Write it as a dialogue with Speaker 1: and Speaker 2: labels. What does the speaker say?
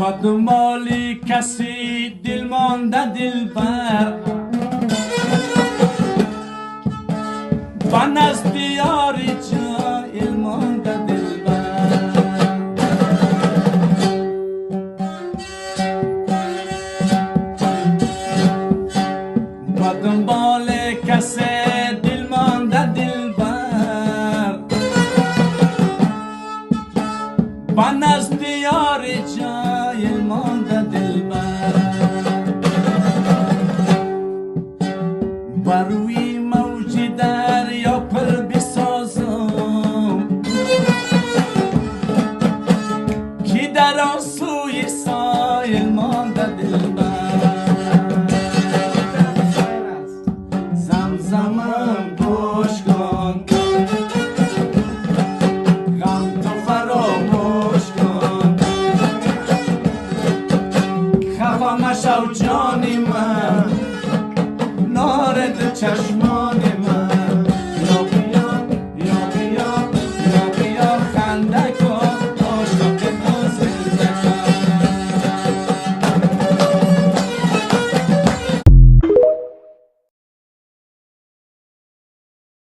Speaker 1: با دنبالی کسی دل مانده دلبر، با نزد یاری جای مانده دلبر. با دنبال کسی دل مانده دلبر، با نزد یاری جای مانده دلبر. بر روی موج دریا پر بسازم که در آن سوی سایل مانده دلبر. زمزمم گوش کن، غم تو فراموش کن، خفا مشو جانی من، نار دو چشم